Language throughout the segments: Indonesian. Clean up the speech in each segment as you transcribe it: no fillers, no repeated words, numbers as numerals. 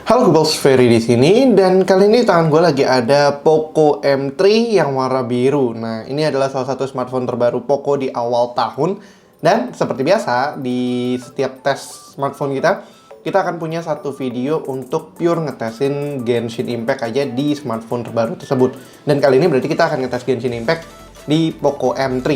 Halo Google Ferry di sini, dan kali ini di tangan gue lagi ada Poco M3 yang warna biru. Nah, ini adalah salah satu smartphone terbaru Poco di awal tahun. Dan seperti biasa, di setiap tes smartphone kita akan punya satu video untuk pure ngetesin Genshin Impact aja di smartphone terbaru tersebut. Dan kali ini berarti kita akan ngetes Genshin Impact di Poco M3.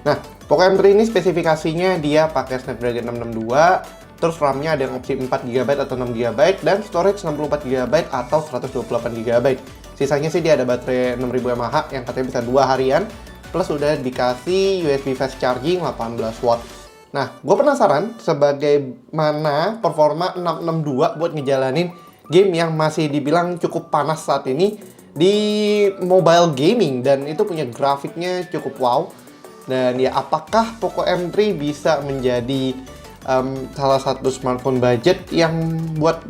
Nah, Poco M3 ini spesifikasinya dia pakai Snapdragon 662. Terus RAM-nya ada yang opsi 4GB atau 6GB, dan storage 64GB atau 128GB. Sisanya sih dia ada baterai 6000 mAh yang katanya bisa 2 harian, plus udah dikasih USB fast charging 18 watt. Nah, gue penasaran sebagaimana performa 662 buat ngejalanin game yang masih dibilang cukup panas saat ini di mobile gaming, dan itu punya grafiknya cukup wow. Dan ya, apakah Poco M3 bisa menjadi salah satu smartphone budget yang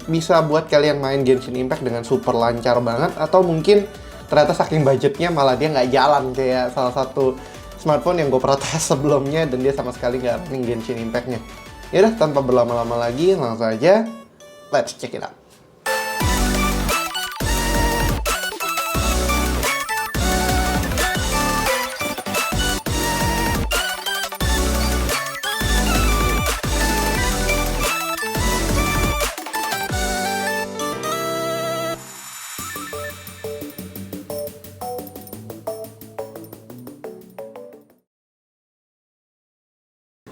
bisa buat kalian main Genshin Impact dengan super lancar banget, atau mungkin ternyata saking budgetnya malah dia nggak jalan kayak salah satu smartphone yang gue pernah tes sebelumnya dan dia sama sekali nggak running Genshin Impact-nya. Yaudah, tanpa berlama-lama lagi, langsung aja let's check it out.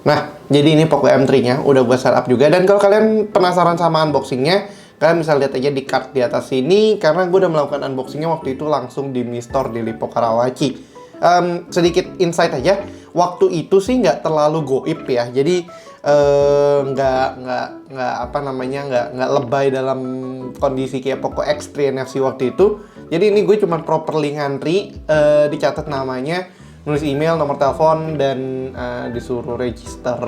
Nah, jadi ini Poco M3-nya udah gue setup juga, dan kalau kalian penasaran sama unboxingnya, kalian bisa lihat aja di card di atas sini, karena gue udah melakukan unboxingnya waktu itu langsung di Mi Store di Lippo Karawaci. Sedikit insight aja, waktu itu sih nggak terlalu goib ya, jadi nggak lebay dalam kondisi kayak Poco X3 NFC waktu itu. Jadi ini gue cuma properly ngantri, dicatat namanya, nulis email, nomor telepon, dan disuruh register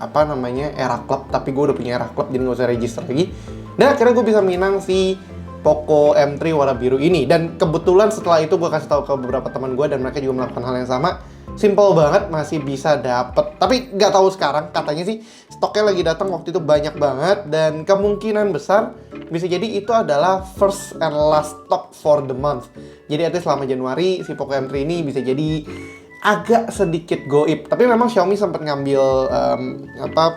Era Club. Tapi gue udah punya Era Club, jadi nggak usah register lagi. Dan akhirnya gue bisa minang si Poco M3 warna biru ini. Dan kebetulan setelah itu gue kasih tahu ke beberapa teman gue, dan mereka juga melakukan hal yang sama. Simple banget, masih bisa dapet. Tapi nggak tahu sekarang, katanya sih stoknya lagi datang waktu itu banyak banget, dan kemungkinan besar bisa jadi itu adalah first and last stock for the month. Jadi artinya selama Januari si Poco M3 ini bisa jadi agak sedikit goib. Tapi memang Xiaomi sempat ngambil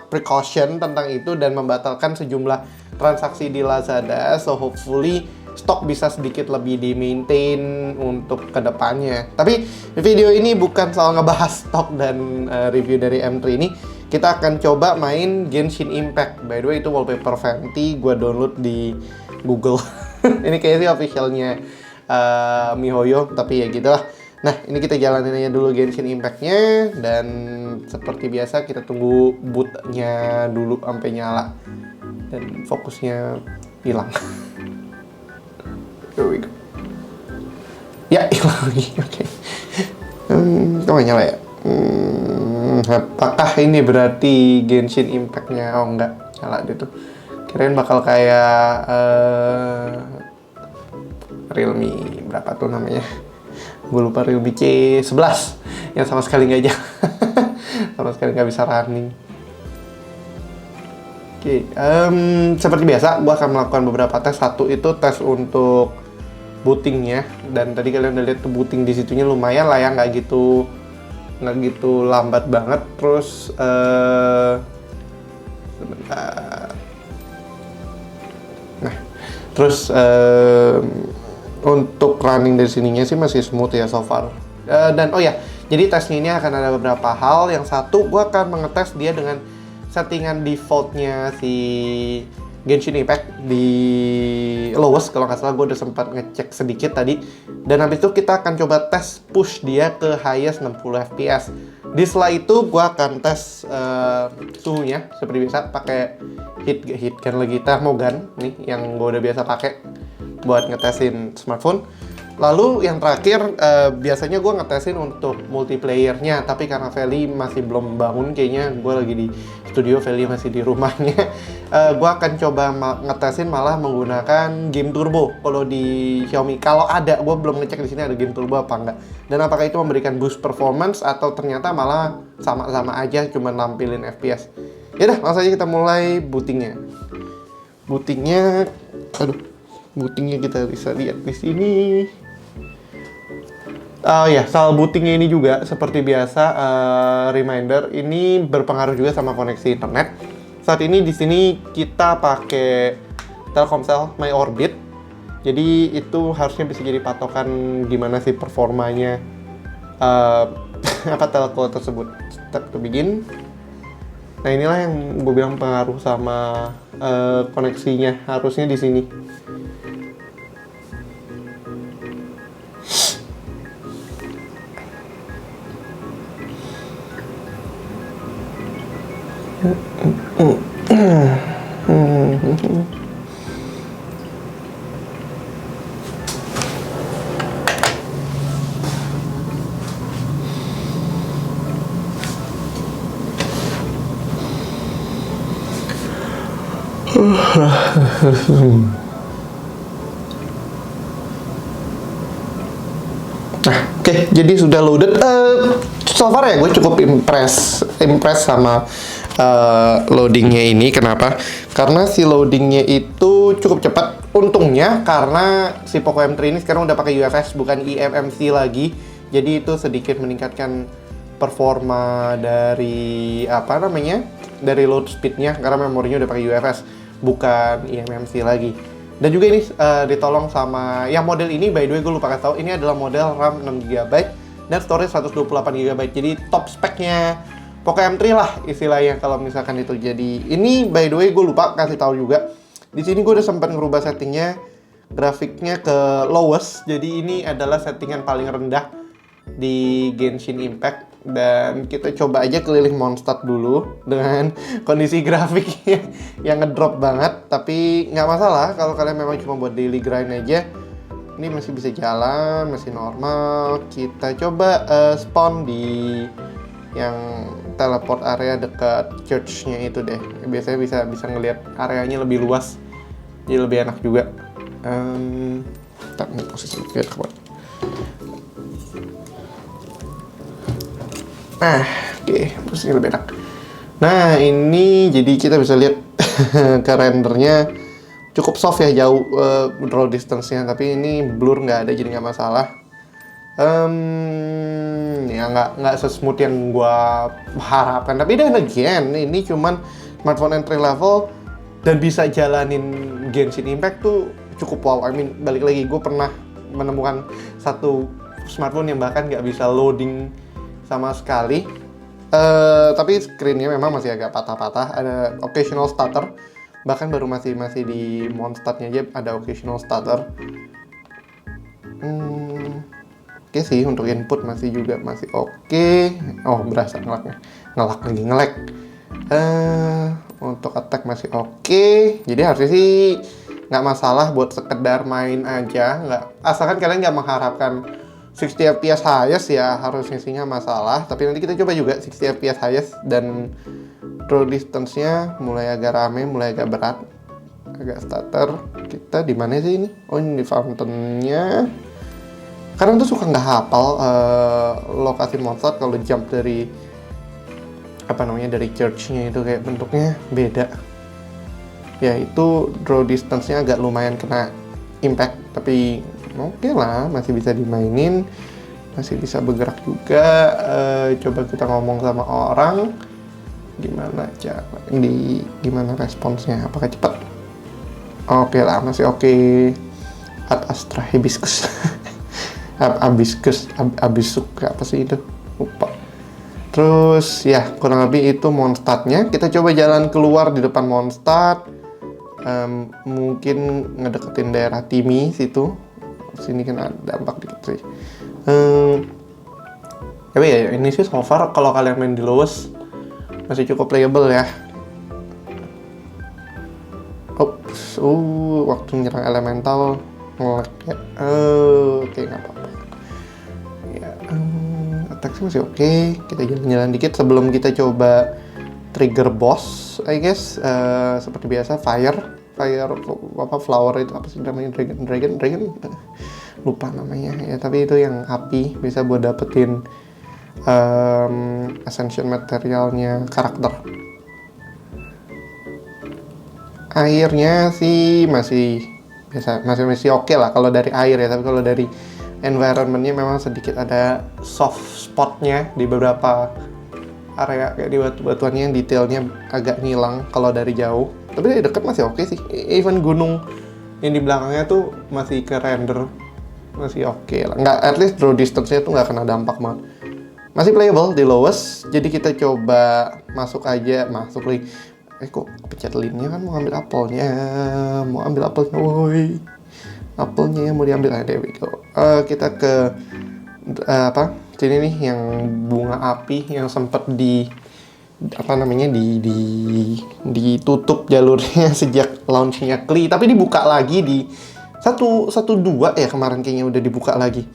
precaution tentang itu dan membatalkan sejumlah transaksi di Lazada. So hopefully stok bisa sedikit lebih di-maintain untuk kedepannya. Tapi video ini bukan soal ngebahas stok dan review dari M3 ini. Kita akan coba main Genshin Impact. By the way, itu wallpaper Fenty gue download di Google. Ini kayaknya sih officialnya MiHoYo, tapi ya gitulah. Nah, ini kita jalanin aja dulu Genshin Impact-nya, dan seperti biasa kita tunggu bootnya dulu sampai nyala dan fokusnya hilang. Here we go. Ya, hilang lagi. Oke. Kok nggak nyala ya? Apakah ini berarti Genshin Impact-nya? Oh, enggak. Nyala gitu. Kirain bakal kayak Realme berapa tuh namanya? Gue lupa, Realme C11 yang sama sekali nggak jalan. Sama sekali nggak bisa running. Oke, seperti biasa gue akan melakukan beberapa tes. Satu itu tes untuk bootingnya, dan tadi kalian udah lihat tuh booting di situnya lumayan lah ya, nggak gitu lambat banget. Terus sebentar. Nah, terus untuk running dari sininya sih masih smooth ya so far. Dan oh ya, jadi tesnya ini akan ada beberapa hal. Yang satu, gue akan mengetes dia dengan settingan defaultnya si Genshin Impact di lowest. Kalau nggak salah gue udah sempat ngecek sedikit tadi. Dan habis itu kita akan coba tes push dia ke highest 60 fps. Di setelah itu gue akan tes suhunya seperti biasa pakai heat gun lagi, thermogun nih yang gue udah biasa pakai buat ngetesin smartphone. Lalu yang terakhir, biasanya gue ngetesin untuk multiplayernya, tapi karena Feli masih belum bangun, kayaknya gue lagi di studio, Feli masih di rumahnya. Gue akan coba ngetesin malah menggunakan game turbo kalau di Xiaomi. Kalau ada, gue belum ngecek di sini ada game turbo apa enggak, dan apakah itu memberikan boost performance atau ternyata malah sama-sama aja cuma nampilin FPS. Yaudah, langsung aja kita mulai bootingnya. Aduh, bootingnya kita bisa lihat di sini. Oh ya, soal bootingnya ini juga seperti biasa, reminder ini berpengaruh juga sama koneksi internet. Saat ini di sini kita pakai Telkomsel My Orbit, jadi itu harusnya bisa jadi patokan gimana sih performanya apa telco tersebut. Step to begin. Nah inilah yang gue bilang pengaruh sama koneksinya, harusnya di sini. Nah, oke, jadi sudah loaded. So far ya gue cukup impress sama loadingnya ini. Kenapa? Karena si loadingnya itu cukup cepat. Untungnya karena si Poco M3 ini sekarang udah pakai UFS bukan eMMC lagi. Jadi itu sedikit meningkatkan performa dari dari load speednya karena memorinya udah pakai UFS bukan eMMC lagi. Dan juga ini ditolong sama yang model ini, by the way gue lupa kasih tahu, ini adalah model RAM 6GB dan storage 128GB. Jadi top speknya Poco M3 lah istilahnya kalau misalkan itu. Jadi ini by the way gue lupa kasih tahu juga. Di sini gue udah sempat ngerubah settingnya, grafiknya ke lowest. Jadi ini adalah settingan paling rendah di Genshin Impact. Dan kita coba aja keliling Mondstadt dulu dengan kondisi grafiknya yang ngedrop banget. Tapi nggak masalah kalau kalian memang cuma buat daily grind aja. Ini masih bisa jalan, masih normal. Kita coba spawn di yang teleport area dekat church-nya itu deh. Biasanya bisa ngelihat areanya lebih luas, jadi lebih enak juga. Ini posisi kita buat. Nah, oke, posisinya lebih enak. Nah, ini jadi kita bisa lihat ke rendernya cukup soft ya, jauh draw distance-nya, tapi ini blur nggak ada, jadi nggak masalah. Ya nggak sesmooth yang gua harapkan, tapi dan again ini cuman smartphone entry level dan bisa jalanin Genshin Impact tuh cukup wow. I mean, balik lagi gue pernah menemukan satu smartphone yang bahkan nggak bisa loading sama sekali. Tapi screen-nya memang masih agak patah-patah, ada occasional stutter. Bahkan baru masih di Mondstadt-nya aja ada occasional stutter. Oke sih, untuk input masih oke. Oh, berasa ngelak. Untuk attack masih oke. Jadi harusnya sih nggak masalah buat sekedar main aja. Asalkan kalian nggak mengharapkan 60 fps highest ya, harusnya sih nggak masalah. Tapi nanti kita coba juga 60 fps highest. Dan draw distance-nya mulai agak rame, mulai agak berat, agak stutter. Kita di mana sih ini? Oh, ini di fountain-nya. Kadang tuh suka nggak hafal lokasi Mondstadt kalau jump dari dari church-nya itu kayak bentuknya beda. Ya itu draw distance-nya agak lumayan kena impact, tapi oke lah, masih bisa dimainin, masih bisa bergerak juga. Coba kita ngomong sama orang, gimana responsnya, apakah cepat? Oke lah, masih oke. Ad Astra Hibiscus. Abisuk apa sih itu? Lupa. Terus ya kurang lebih itu Mondstadt-nya. Kita coba jalan keluar di depan Mondstadt. Mungkin ngedeketin daerah Timi situ. Sini kan ada dampak dikit sih. Tapi ya ini sih so far kalau kalian main di lowest masih cukup playable ya. Oops, waktu nyerang elemental ngelag ya. Oke, nggak apa-apa. Ya, attack masih oke. Kita jalan-jalan dikit sebelum kita coba trigger boss, I guess. Seperti biasa, fire flower itu apa sih namanya, dragon lupa namanya ya, tapi itu yang api bisa buat dapetin ascension materialnya karakter. Airnya sih masih masih oke lah kalau dari air ya, tapi kalau dari environmentnya memang sedikit ada soft spotnya di beberapa area, kayak di batu-batuannya yang detailnya agak ngilang kalau dari jauh. Tapi dari dekat masih oke sih, even gunung yang di belakangnya tuh masih ke render, masih oke lah. Nggak, at least draw distance-nya tuh nggak kena dampak banget. Masih playable di lowest, jadi kita coba masuk lagi. Kok pencet link-nya kan mau ambil apelnya, woi. Apelnya mau diambil, there we go. Kita ke sini nih, yang bunga api yang sempet ditutup jalurnya sejak launchingnya Klee, tapi dibuka lagi di 112 ya kemarin, kayaknya udah dibuka lagi.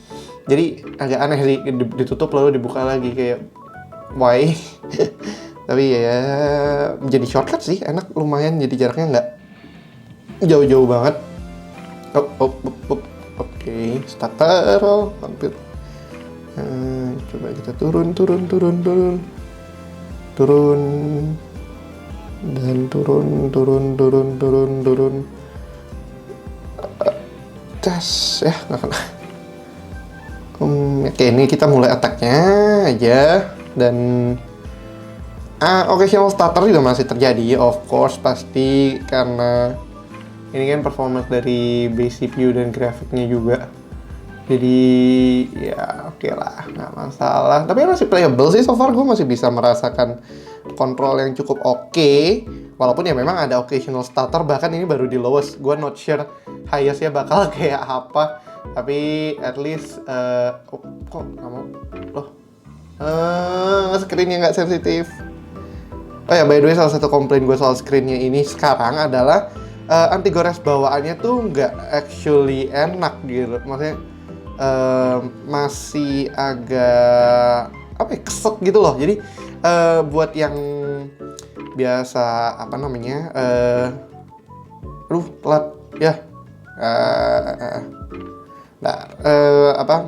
Jadi agak aneh sih, ditutup lalu dibuka lagi, kayak why? Tapi ya menjadi shortcut sih, enak lumayan, jadi jaraknya nggak jauh-jauh banget. Oke, starter, hampir. Coba kita turun dan turun. Tes ya, nggak kena. Oke, ini kita mulai attack-nya aja, dan occasional stutter juga masih terjadi, of course, pasti, karena ini kan performance dari base CPU dan grafiknya juga. Jadi ya oke lah, nggak masalah. Tapi masih playable sih, so far gue masih bisa merasakan kontrol yang cukup oke. Walaupun ya memang ada occasional stutter, bahkan ini baru di lowest. Gue not sure highest-nya bakal kayak apa. Tapi at least, kok nggak mau? Loh, screen-nya nggak sensitif. Oh ya, by the way, salah satu komplain gue soal screen-nya ini sekarang adalah anti gores bawaannya tuh nggak actually enak gitu. Maksudnya masih agak keset gitu loh. Jadi buat yang biasa telat ya,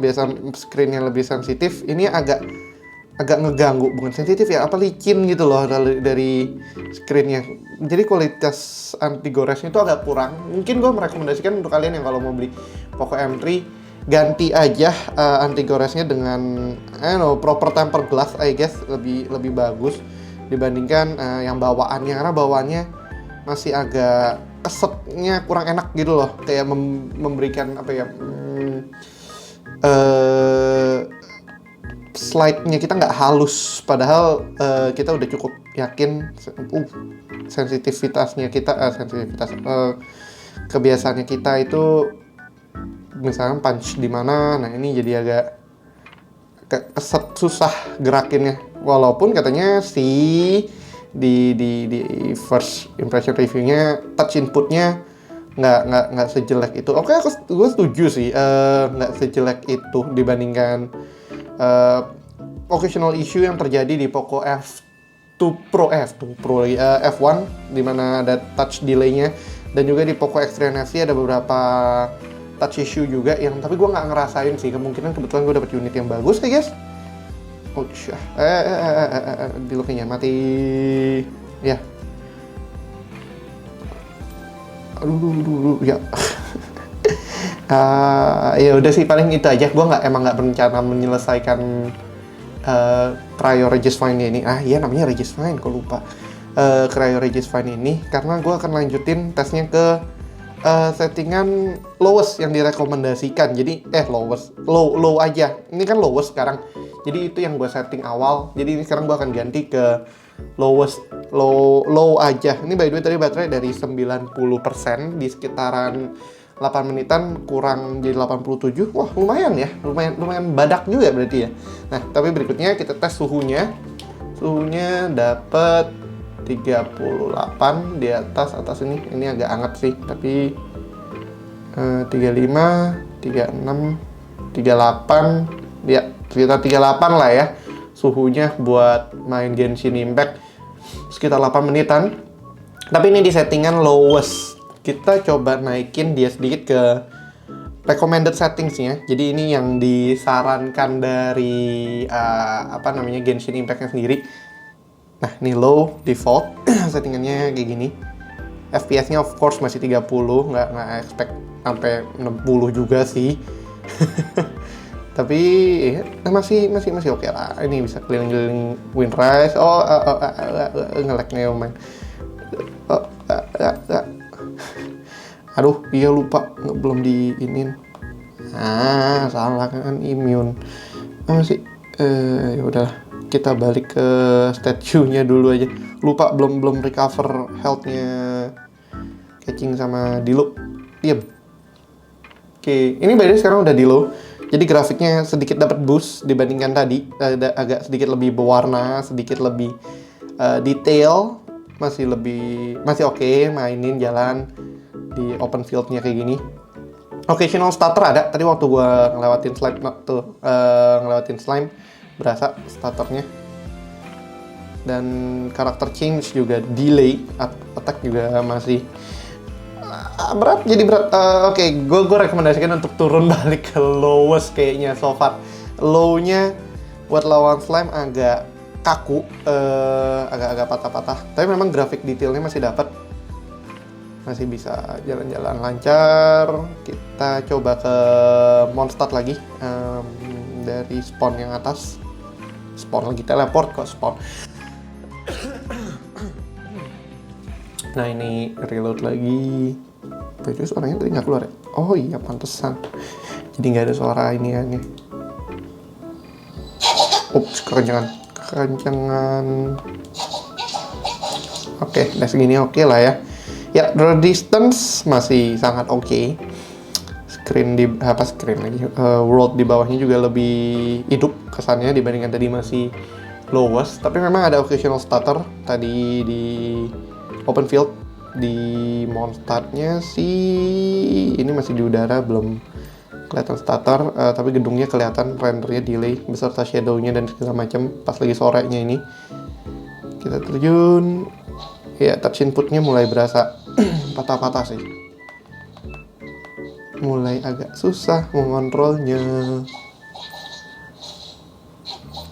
biasa screen-nya lebih sensitif, ini agak ngeganggu, bukan sensitif ya, licin gitu loh dari screen-nya. Jadi kualitas anti goresnya itu agak kurang. Mungkin gue merekomendasikan untuk kalian yang kalau mau beli Poco M3, ganti aja anti goresnya dengan proper tempered glass, I guess lebih bagus dibandingkan yang bawaannya, karena bawaannya masih agak kesetnya kurang enak gitu loh, kayak memberikan slide-nya kita nggak halus, padahal kita udah cukup yakin kebiasaannya kita itu misalkan punch di mana. Nah ini jadi agak keset, susah gerakinnya. Walaupun katanya di first impression reviewnya touch inputnya nggak sejelek itu. Oke, gue setuju sih, nggak sejelek itu dibandingkan occasional issue yang terjadi di Poco F1 di mana ada touch delay-nya, dan juga di Poco X3 NFC ada beberapa touch issue juga yang tapi gue nggak ngerasain sih. Kemungkinan kebetulan gue dapet unit yang bagus, I guess. Di looknya mati ya. Aduh ya. Ya udah sih, paling itu aja. Gue emang nggak berencana menyelesaikan Cryo Regis Fine ini. Iya namanya Regis Fine, kok lupa. Cryo Regis Fine ini karena gue akan lanjutin tesnya ke settingan lowest yang direkomendasikan. Jadi low aja. Ini kan lowest sekarang. Jadi itu yang gue setting awal. Jadi ini sekarang gue akan ganti ke lowest, low aja. Ini by the way tadi baterai dari 90% di sekitaran 8 menitan kurang jadi 87. Wah, lumayan ya. Lumayan badak juga berarti ya. Nah, tapi berikutnya kita tes suhunya. Suhunya dapat 38 di atas ini. Ini agak hangat sih, tapi 35, 36, 38 ya, sekitar 38 lah ya suhunya buat main Genshin Impact, sekitar 8 menitan. Tapi ini di settingan lowest. Kita coba naikin dia sedikit ke recommended settingsnya. Jadi ini yang disarankan dari Genshin Impact-nya sendiri. Nah, ini low default settingannya kayak gini. FPS-nya of course masih 30, nggak expect sampai 60 juga sih. Tapi ya, masih oke lah. Ini bisa keliling-keliling Windrise. Oh, nge-lag-nya main. Aduh, iya lupa belum diinin. Salah kan immune. Masih ya udahlah. Kita balik ke statue-nya dulu aja. Lupa belum recover health-nya Catching sama Dilo. Diam. Oke, ini by the way sekarang udah di low. Jadi grafiknya sedikit dapat boost dibandingkan tadi, agak sedikit lebih berwarna, sedikit lebih detail, masih oke, mainin jalan di open field-nya kayak gini. Occasional stutter ada, tadi waktu gua ngelewatin slime berasa stutternya. Dan karakter change juga delay, attack juga masih berat. Oke, gue rekomendasikan untuk turun balik ke lowest kayaknya so far. Low-nya buat lawan slime agak kaku, agak patah-patah. Tapi memang grafik detailnya masih dapat, masih bisa jalan-jalan lancar. Kita coba ke Mondstadt lagi, dari spawn yang atas. Spawn lagi, teleport kok spawn. Nah ini reload lagi. Tapi suaranya tadi nggak keluar ya? Oh iya, pantesan. Jadi nggak ada suara ini ya. Ups, kekencangan. Oke, udah segini oke lah ya. Ya, draw distance masih sangat oke. World di bawahnya juga lebih hidup kesannya dibandingkan tadi masih lowest. Tapi memang ada occasional stutter tadi di open field. Di Mondstadtnya sih ini masih di udara, belum kelihatan stutter, tapi gedungnya kelihatan rendernya delay beserta shadownya dan segala macam pas lagi sorenya ini. Kita terjun, ya touch inputnya mulai berasa patah-patah sih, mulai agak susah mengontrolnya.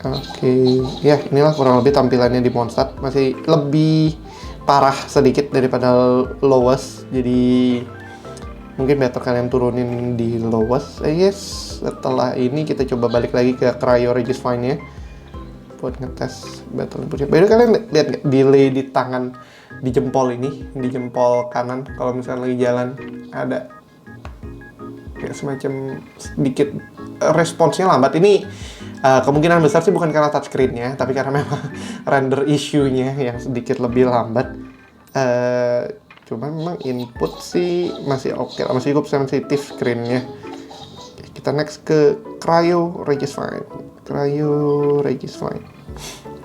Oke, ya inilah kurang lebih tampilannya di Mondstadt, masih lebih parah sedikit daripada lowest, jadi mungkin better kalian turunin di lowest. Setelah ini kita coba balik lagi ke Cryo Regisvine nya buat ngetes battle inputnya. By the way, kalian lihat nggak delay di tangan, di jempol ini, di jempol kanan kalau misalnya lagi jalan ada kayak semacam sedikit responsnya lambat. Ini kemungkinan besar sih bukan karena touchscreen-nya, tapi karena memang render issue-nya yang sedikit lebih lambat. Cuma memang input sih masih oke, masih cukup sensitif screen-nya. Kita next ke Cryo Regisvine.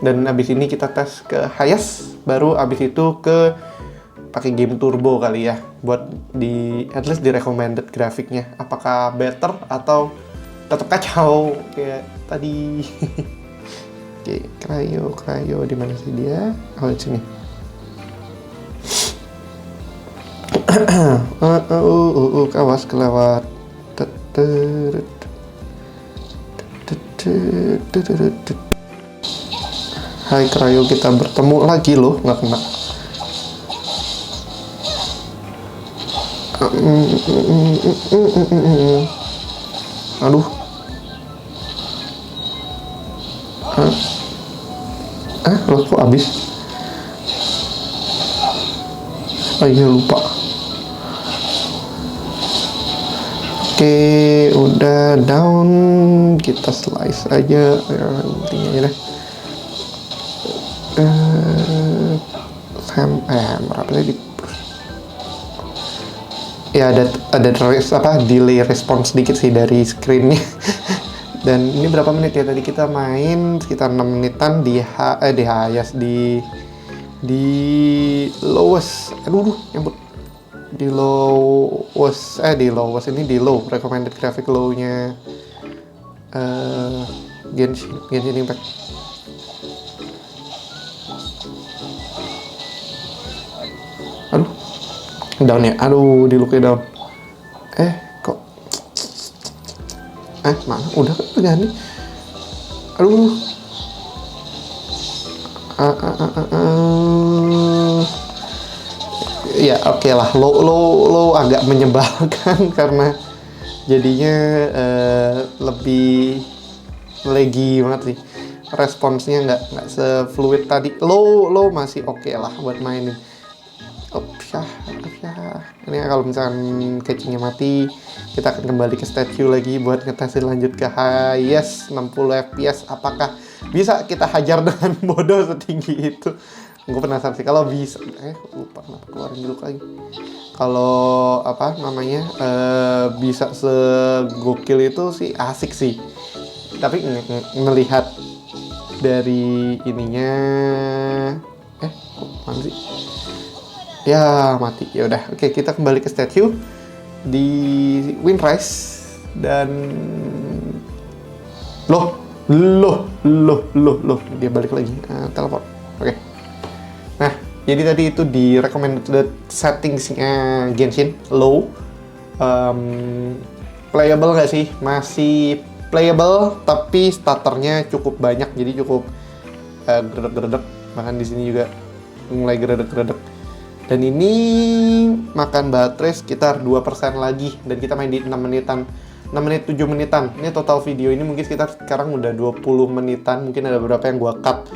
Dan abis ini kita tes ke highest, baru abis itu ke pakai game turbo kali ya, buat at least di recommended grafiknya. Apakah better atau tetap kacau kayak tadi. Oke, Cryo di mana sih dia? Oh, di sini. Kawas kelewat. Hai Cryo, kita bertemu lagi loh, nggak kena. Aduh. Loh kok habis? Oh iya, lupa. Oke, udah down. Kita slice aja. Intinya aja deh. Berapa tadi? Ya ada delay response sedikit sih dari screennya. Dan ini berapa menit ya, tadi kita main sekitar 6 menitan di highest, di lowest. Aduh, nyambut. Di lowest ini di low, recommended graphic low-nya Genshin Impact. Aduh, down ya. Aduh, di look-nya down. Kok mana? Udah ganti. Aduh. ya oke lah, lo agak menyebalkan karena jadinya lebih lagi banget sih, responsnya nggak sefluid tadi. Lo masih oke lah buat mainin. Oh, ya. Ini kalau misalkan catchingnya mati, kita akan kembali ke statue lagi buat ngetesin lanjut ke highest 60 fps. Apakah bisa kita hajar dengan bodoh setinggi itu? Gue penasaran sih kalau bisa. Lupa kenapa keluarin dulu lagi. Kalau apa namanya bisa segokil itu sih asik sih. Tapi ngelihat dari ininya, kok mana sih? Ya mati. Ya udah, oke, kita kembali ke statue di Windrise dan loh dia balik lagi. Telepon. Oke. Nah, jadi tadi itu di recommended settingsnya Genshin low. Playable nggak sih? Masih playable, tapi starternya cukup banyak, jadi cukup geredek-geredek. Bahkan di sini juga mulai geredek-geredek. Dan ini makan baterai sekitar 2% lagi, dan kita main di 6 menitan. 6 menit 7 menitan. Ini total video ini mungkin sekitar sekarang udah 20 menitan. Mungkin ada beberapa yang gua cut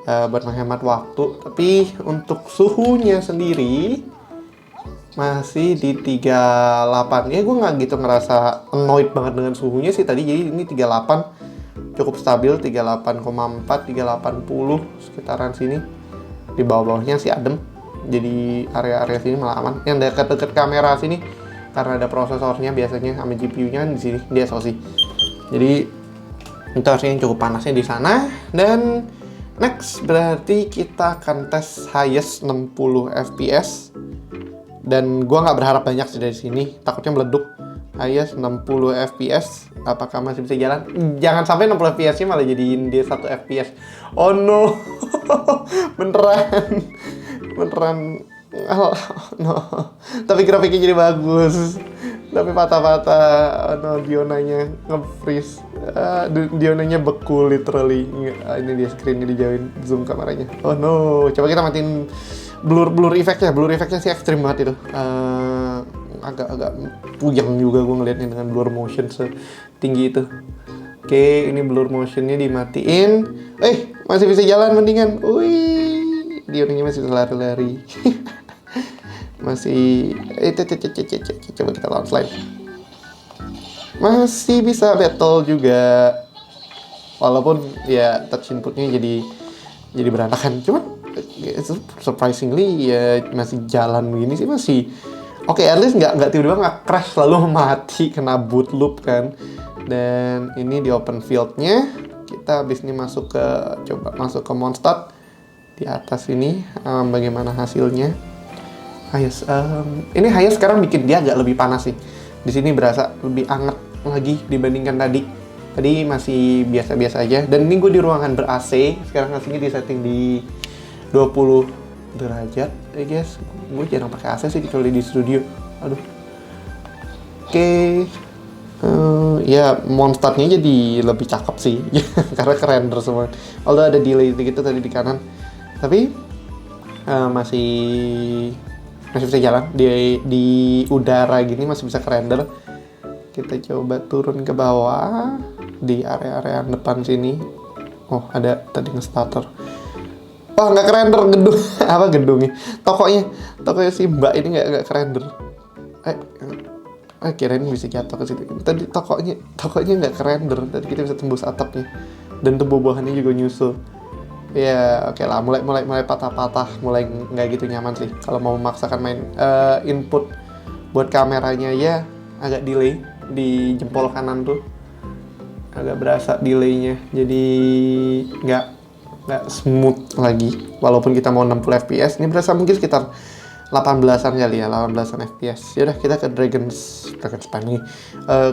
buat menghemat waktu. Tapi untuk suhunya sendiri masih di 38. Ya gue nggak gitu ngerasa annoyed banget dengan suhunya sih tadi. Jadi ini 38 cukup stabil, 38,4, 380 sekitaran sini. Di bawah-bawahnya sih adem. Jadi area-area sini malah aman. Yang dekat-dekat kamera sini karena ada prosesornya biasanya sama GPU-nya di sini dia SoC. Jadi itu harusnya cukup panasnya di sana. Dan next berarti kita akan tes highest 60 fps. Dan gua nggak berharap banyak sih dari sini, takutnya meleduk. Highest 60 fps, apakah masih bisa jalan? Jangan sampai 60 fps-nya malah jadiin dia 1 fps. Oh no. beneran. Oh no. Tapi grafiknya jadi bagus. Tapi patah-patah. Oh no, Dionanya nge-freeze. Dionanya beku literally. Ini dia screen-nya dijauhin, zoom kameranya. Oh no, coba kita matiin blur efeknya. Blur efeknya sih ekstrim banget itu. Agak puyeng juga gue ngeliatnya dengan blur motion setinggi itu. Oke, ini blur motionnya dimatiin. Masih bisa jalan mendingan. Wih, Dionanya masih bisa lari-lari. Masih coba kita launch live. Masih bisa battle juga. Walaupun ya touch inputnya jadi berantakan. Cuman surprisingly ya masih jalan begini sih masih oke, at least nggak tiba-tiba nggak crash lalu mati kena boot loop kan. Dan ini di open field-nya kita habis ini masuk ke Mondstadt di atas ini. Bagaimana hasilnya? Highest, ini highest sekarang bikin dia agak lebih panas sih. Di sini berasa lebih hangat lagi dibandingkan tadi. Tadi masih biasa-biasa aja. Dan ini gue di ruangan ber-AC. Sekarang hasilnya di setting di 20 derajat, I guess. Gue jarang pakai AC sih kecuali di studio. Aduh. Oke. Ya Mondstadtnya jadi lebih cakep sih. Karena kerender semua. Although ada delay gitu tadi di kanan. Tapi masih bisa jalan di udara gini, masih bisa kerender. Kita coba turun ke bawah di area-area depan sini. Oh, ada tadi nge-starter. Oh, nggak kerender gedung. Apa gedungnya? Tokonya si Mbak ini nggak kerender. Kirain bisa jatuh ke situ. Tadi tokonya nggak kerender. Tadi kita bisa tembus atapnya. Dan tuh buah-buahannya juga nyusul. Ya, oke lah. Mulai patah-patah. Mulai nggak gitu nyaman sih. Kalau mau memaksakan main input buat kameranya ya agak delay di jempol kanan tuh. Agak berasa delaynya. Jadi nggak smooth lagi. Walaupun kita mau 60 fps, ini berasa mungkin sekitar 18-an kali ya, 18-an fps. Yaudah kita ke Dragon's Spine nih.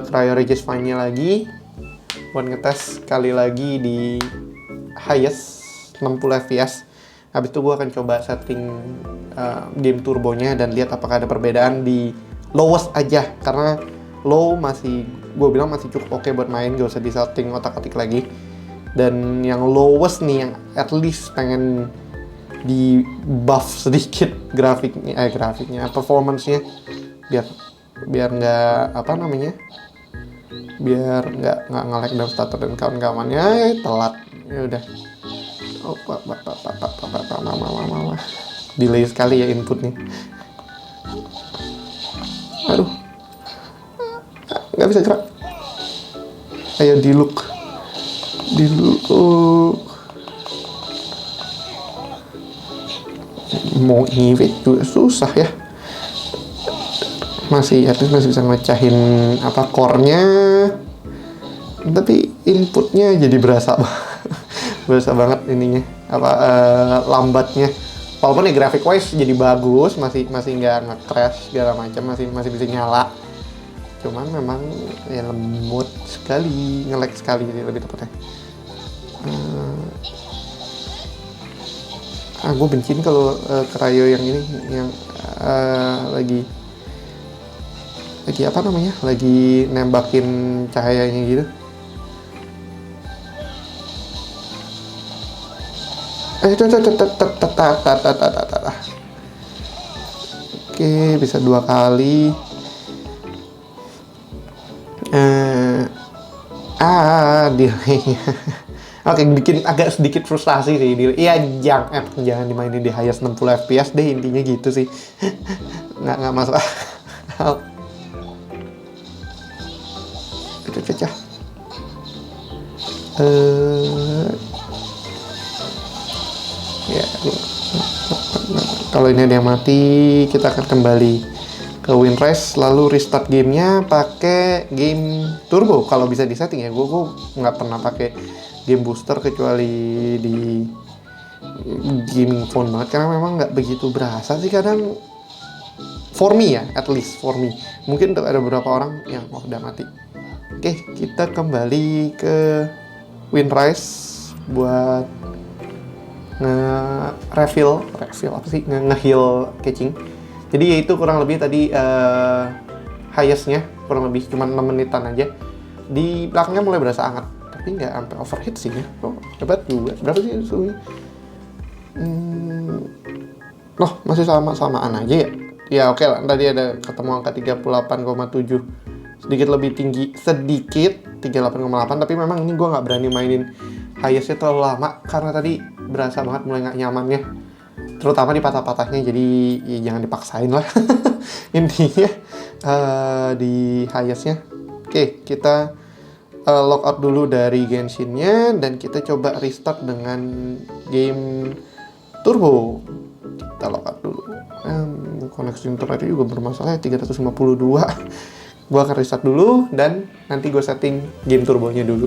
Cryo Regis Fine-nya lagi buat ngetes kali lagi di highest 60 fps. Habis itu gue akan coba setting game turbonya dan lihat apakah ada perbedaan di lowest aja, karena low masih gue bilang masih cukup oke buat main, gak usah di setting otak-atik lagi. Dan yang lowest nih, yang at least pengen di buff sedikit grafiknya, performance-nya biar nggak apa namanya, biar nggak nge-lag dan starter dan kawan-kawannya. Telat ya udah. Oh, mama. Delay sekali ya inputnya. Aduh, nggak bisa gerak. Ayo di look. Mau ngiwit juga susah ya. At least masih bisa mecahin apa core-nya, tapi inputnya jadi berasa banget ininya apa lambatnya. Walaupun ya graphic wise jadi bagus, masih nggak nge-crash segala macam, masih bisa nyala. Cuman memang ya lemot sekali, nge-lag sekali lebih tepatnya. Gue benci kalau Crayo yang ini yang lagi apa namanya, lagi nembakin cahayanya gitu. Oke, bisa 2 kali. Delaynya. Oke, bikin agak sedikit frustasi sih. Iya, jangan dimainin di highest 60 fps deh, intinya gitu sih. nggak masuk akal. Cacah. Ya, kalau ini ada yang mati, kita akan kembali ke WinRes, lalu restart gamenya pakai game turbo kalau bisa disetting ya. Gue nggak pernah pakai game booster kecuali di gaming phone banget, karena memang nggak begitu berasa sih kadang. For me ya, at least for me. Mungkin untuk ada beberapa orang yang udah mati. Oke, kita kembali ke WinRes buat nge-refill apa sih, nge-heal catching. Jadi yaitu kurang lebih tadi highest-nya kurang lebih cuma 6 menitan aja. Di belakangnya mulai berasa hangat, tapi nggak sampai overheat sih ya. Hebat juga. Berapa sih suhunya? Masih samaan aja ya. Ya oke lah, tadi ada ketemu angka 38,7. Sedikit lebih tinggi, sedikit 38,8, tapi memang ini gue nggak berani mainin highest-nya terlalu lama karena tadi berasa banget mulai nggak nyamannya, terutama di patah-patahnya. Jadi ya jangan dipaksain lah. Intinya di highest-nya. Oke, kita logout dulu dari Genshin-nya dan kita coba restart dengan game turbo. Kita logout dulu. Koneksi internet juga bermasalah, 352. Gue akan restart dulu dan nanti gue setting game turbonya dulu.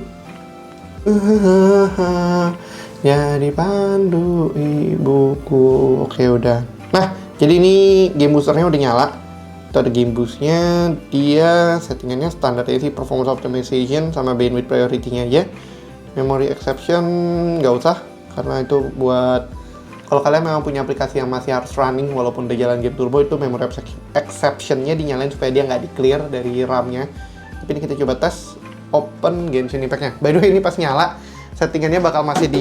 Jadi pandu ibuku. Oke, udah. Nah, jadi ini game boosternya udah nyala. Itu ada game boostnya. Dia settingannya standarnya sih performance optimization sama bandwidth priority-nya aja. Memory exception nggak usah, karena itu buat kalau kalian memang punya aplikasi yang masih harus running walaupun udah jalan game turbo, itu memory exception-nya dinyalain supaya dia nggak di-clear dari RAM-nya. Tapi ini kita coba tes open Genshin Impact-nya. By the way, ini pas nyala settingannya bakal masih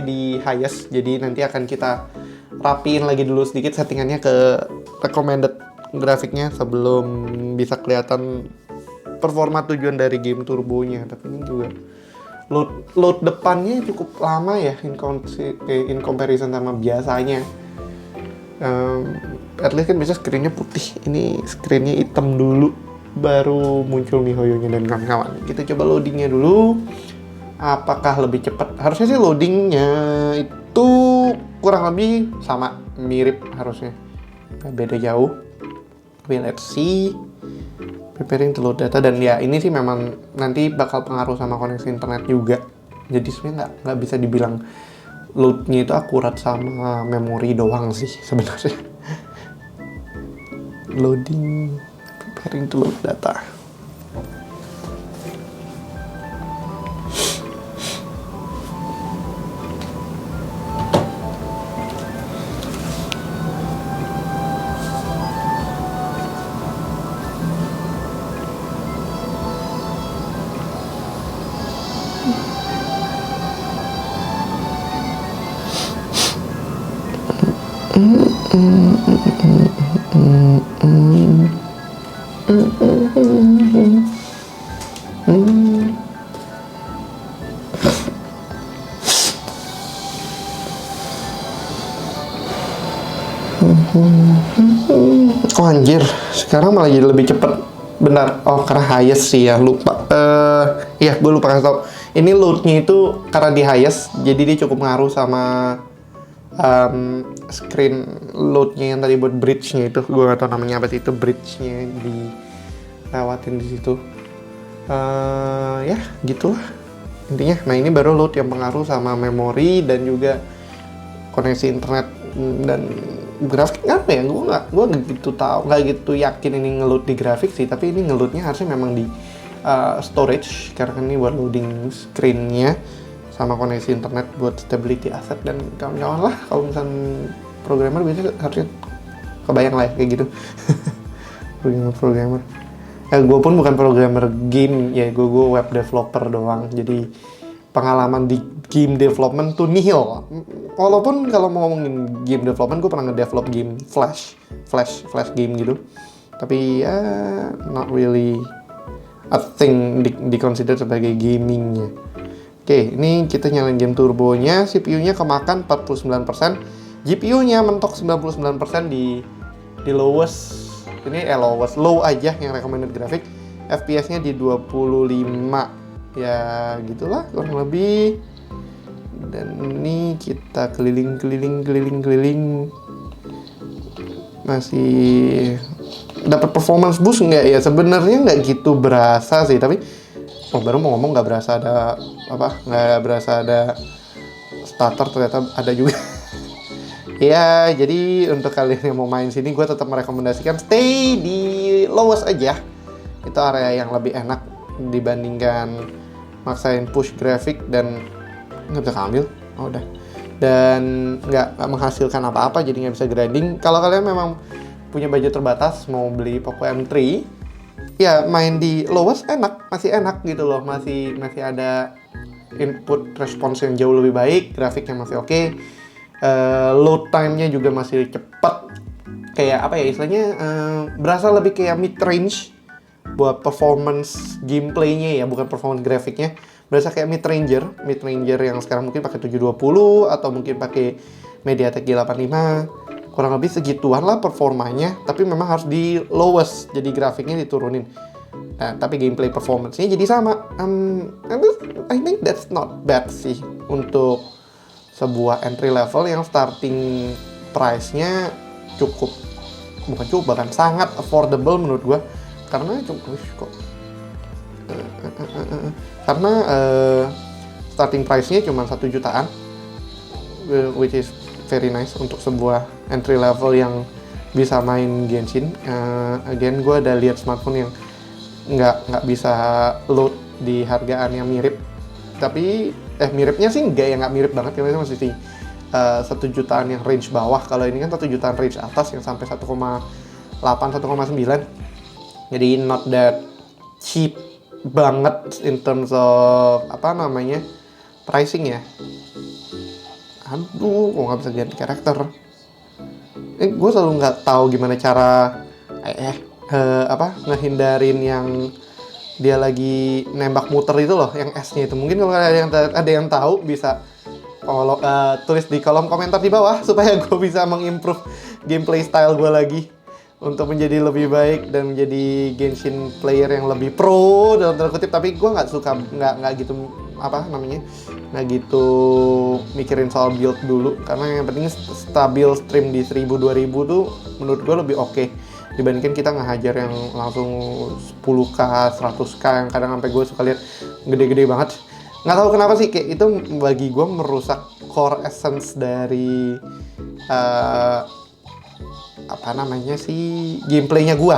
di highest. Jadi nanti akan kita rapiin lagi dulu sedikit settingannya ke recommended grafiknya sebelum bisa kelihatan performa tujuan dari game turbonya. Tapi ini juga load depannya cukup lama ya in comparison sama biasanya. At least kan biasa screen-nya putih, ini screen-nya hitam dulu baru muncul miHoYonya dan kawan-kawan. Kita coba loadingnya dulu, apakah lebih cepat? Harusnya sih loadingnya itu kurang lebih sama, mirip harusnya, nggak beda jauh. Tapi let's see. Preparing to load data, dan ya ini sih memang nanti bakal pengaruh sama koneksi internet juga. Jadi sebenarnya nggak bisa dibilang loadnya itu akurat sama memori doang sih sebenarnya. Loading, preparing to load data. Oh anjir, sekarang malah jadi lebih cepet. Benar, oh karena highest sih ya, lupa. Iya, gue lupa kasih tau. Ini loadnya itu karena di highest, jadi dia cukup ngaruh sama screen loadnya yang tadi buat bridge-nya itu. Gue gak tau namanya apa sih itu, bridge-nya dilewatin di situ. Ya, gitulah intinya. Nah ini baru load yang pengaruh sama memori dan juga koneksi internet dan grafik. Apa ya, gue nggak gitu tahu, nggak gitu yakin ini ngeload di grafik sih, tapi ini ngeloadnya harusnya memang di storage karena ini buat loading screen-nya sama koneksi internet buat stability asset dan kawan-kawan lah. Kalau misalnya programmer biasanya harusnya kebayang lah ya, kayak gitu. programmer gue pun bukan programmer game ya, gue web developer doang, jadi pengalaman di game development tuh nihil. Walaupun kalau mau ngomongin game development, gue pernah nge-develop game flash game gitu. Tapi ya not really a thing di-consider sebagai gamingnya. Oke, ini kita nyalain game turbonya, CPU-nya kemakan 49%, GPU-nya mentok 99% di lowest. Ini low aja yang recommended graphic. FPS-nya di 25. Ya gitulah kurang lebih. Dan ini kita keliling masih dapat performance boost nggak ya? Sebenarnya nggak gitu berasa sih, tapi baru mau ngomong nggak berasa ada starter, ternyata ada juga. Ya jadi untuk kalian yang mau main sini, gue tetap merekomendasikan stay di lowest aja. Itu area yang lebih enak dibandingkan maksain push grafik dan nggak bisa kambil. Oh udah, dan nggak menghasilkan apa-apa, jadi nggak bisa grinding. Kalau kalian memang punya budget terbatas mau beli Poco M3, ya main di lowest masih enak gitu loh, masih ada input response yang jauh lebih baik, grafiknya masih oke. Load time-nya juga masih cepet, kayak apa ya istilahnya, berasa lebih kayak mid range buat performance gameplaynya ya, bukan performance grafiknya. Berasa kayak mid ranger yang sekarang mungkin pakai 720 atau mungkin pakai MediaTek G85, kurang lebih segituan lah performanya, tapi memang harus di lowest, jadi grafiknya diturunin. Nah, tapi gameplay performance-nya jadi sama. I think that's not bad sih untuk sebuah entry level yang starting price-nya bahkan sangat affordable menurut gua, karena starting price-nya cuma 1 jutaan, which is very nice untuk sebuah entry level yang bisa main Genshin. Again, gue ada lihat smartphone yang nggak bisa load di hargaan yang mirip, tapi miripnya sih nggak mirip banget, karena masih sih 1 jutaan yang range bawah. Kalau ini kan 1 jutaan range atas yang sampai 1,8, 1,9, jadi not that cheap banget in terms of pricing ya. Aduh, kok nggak bisa ganti karakter. Gue selalu nggak tahu gimana cara ngehindarin yang dia lagi nembak muter itu loh, yang S-nya itu. Mungkin kalau ada yang tahu bisa tulis di kolom komentar di bawah supaya gue bisa mengimprove gameplay style gue lagi untuk menjadi lebih baik dan menjadi Genshin player yang lebih pro dalam tanda kutip. Tapi gue nggak gitu mikirin soal build dulu, karena yang penting stabil stream di 1000-2000 tuh menurut gue lebih oke dibandingkan kita ngehajar yang langsung 10k 100k yang kadang sampai gue suka lihat gede-gede banget. Nggak tahu kenapa sih, kayak itu bagi gue merusak core essence dari gameplaynya gue,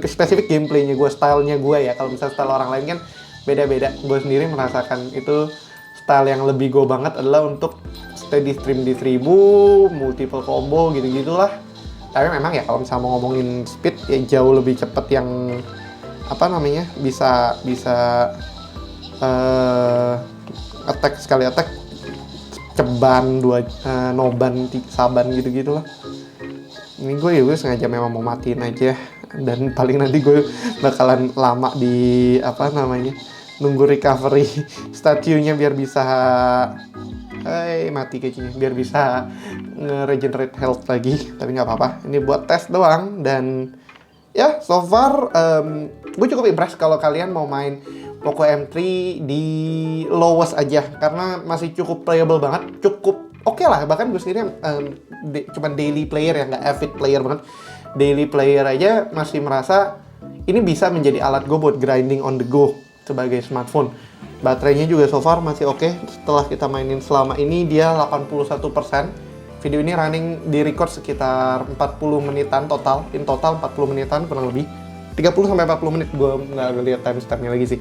spesifik gameplaynya gue, stylenya gue ya. Kalau misalnya style orang lain kan beda-beda. Gue sendiri merasakan itu style yang lebih gue banget adalah untuk steady stream di 1000, multiple combo gitu-gitulah. Tapi memang ya kalau misalnya mau ngomongin speed ya jauh lebih cepet yang bisa attack sekali attack ceban noban saban gitu-gitulah. Ini gue sengaja memang mau matiin aja dan paling nanti gue bakalan lama di apa namanya nunggu recovery statue-nya biar bisa mati kayaknya, biar bisa nge-regenerate health lagi. Tapi nggak apa-apa, ini buat tes doang. Dan ya so far gue cukup impress kalau kalian mau main Poco M3 di lowest aja, karena masih cukup playable banget, cukup oke lah. Bahkan gue sendiri cuman daily player ya, nggak avid player banget, daily player aja masih merasa ini bisa menjadi alat gue buat grinding on the go sebagai smartphone. Baterainya juga so far masih oke. Setelah kita mainin selama ini dia 81%. Video ini running di record sekitar 40 menitan total, in total 40 menitan kurang lebih. 30 sampai 40 menit, gue nggak ngeliat timestamp-nya lagi sih.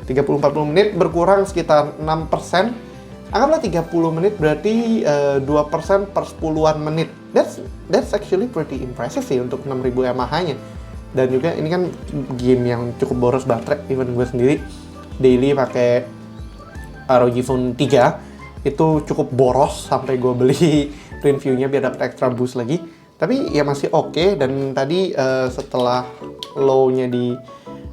30-40 menit berkurang sekitar 6%. Anggaplah 30 menit berarti 2% per 10-an menit. That's actually pretty impressive sih untuk 6000 mAh-nya. Dan juga ini kan game yang cukup boros baterai, even gue sendiri daily pakai ROG Phone 3 itu cukup boros sampai gue beli PrinView-nya biar dapat extra boost lagi. Tapi ya masih oke. Dan tadi setelah low-nya di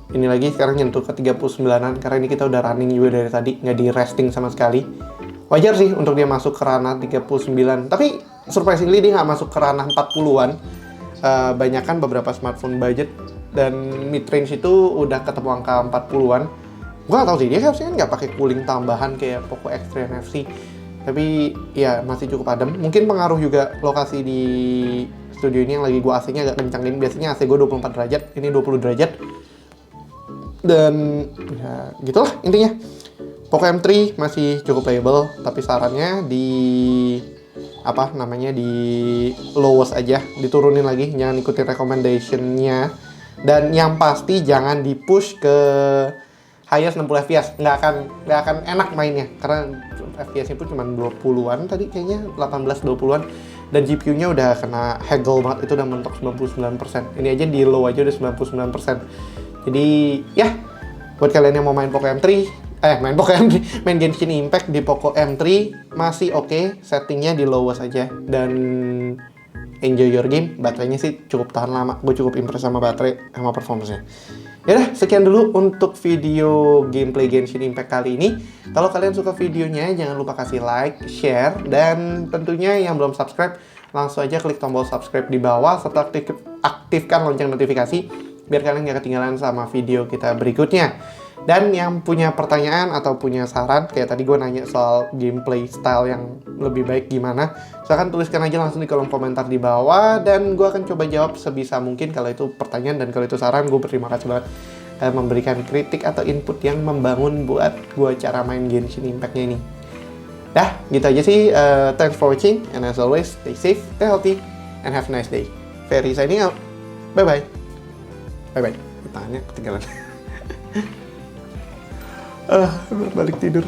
ini lagi, sekarang nyentuh ke 39-an karena ini kita udah running juga dari tadi, nggak di resting sama sekali. Wajar sih untuk dia masuk ke ranah 39, tapi surprisingly dia nggak masuk ke ranah 40-an. Banyakan beberapa smartphone budget dan mid range itu udah ketemu angka 40-an. Gue nggak tahu sih, dia harusnya nggak pakai cooling tambahan kayak Poco X3 NFC, tapi ya masih cukup adem. Mungkin pengaruh juga lokasi di studio ini yang lagi gue AC-nya agak kencang. Ini biasanya AC gue 24 derajat, ini 20 derajat. Dan ya gitulah intinya. Poco M3 masih cukup playable, tapi sarannya di apa namanya di lowest aja, diturunin lagi, jangan ikutin recommendation-nya. Dan yang pasti jangan di push ke highest 60 fps, nggak akan enak mainnya karena FPS-nya pun cuma 20-an tadi kayaknya, 18-20-an. Dan GPU-nya udah kena haggle banget, itu udah mentok 99%. Ini aja di low aja udah 99%. Jadi ya buat kalian yang mau main Poco M3, main Genshin Impact di Poco M3 masih oke, settingnya di lowest aja dan enjoy your game. Baterainya sih cukup tahan lama, gue cukup impress sama baterai sama performance-nya. Yaudah, sekian dulu untuk video gameplay Genshin Impact kali ini. Kalau kalian suka videonya, jangan lupa kasih like, share, dan tentunya yang belum subscribe, langsung aja klik tombol subscribe di bawah serta aktifkan lonceng notifikasi biar kalian gak ketinggalan sama video kita berikutnya. Dan yang punya pertanyaan atau punya saran, kayak tadi gue nanya soal gameplay style yang lebih baik gimana, silahkan tuliskan aja langsung di kolom komentar di bawah, dan gue akan coba jawab sebisa mungkin kalau itu pertanyaan. Dan kalau itu saran, gue berterima kasih banget memberikan kritik atau input yang membangun buat gue cara main Genshin Impact-nya ini. Dah, gitu aja sih. Thanks for watching, and as always, stay safe, stay healthy, and have a nice day. Ferry signing out. Bye-bye. Bye-bye. Tangannya ketinggalan. Balik tidur.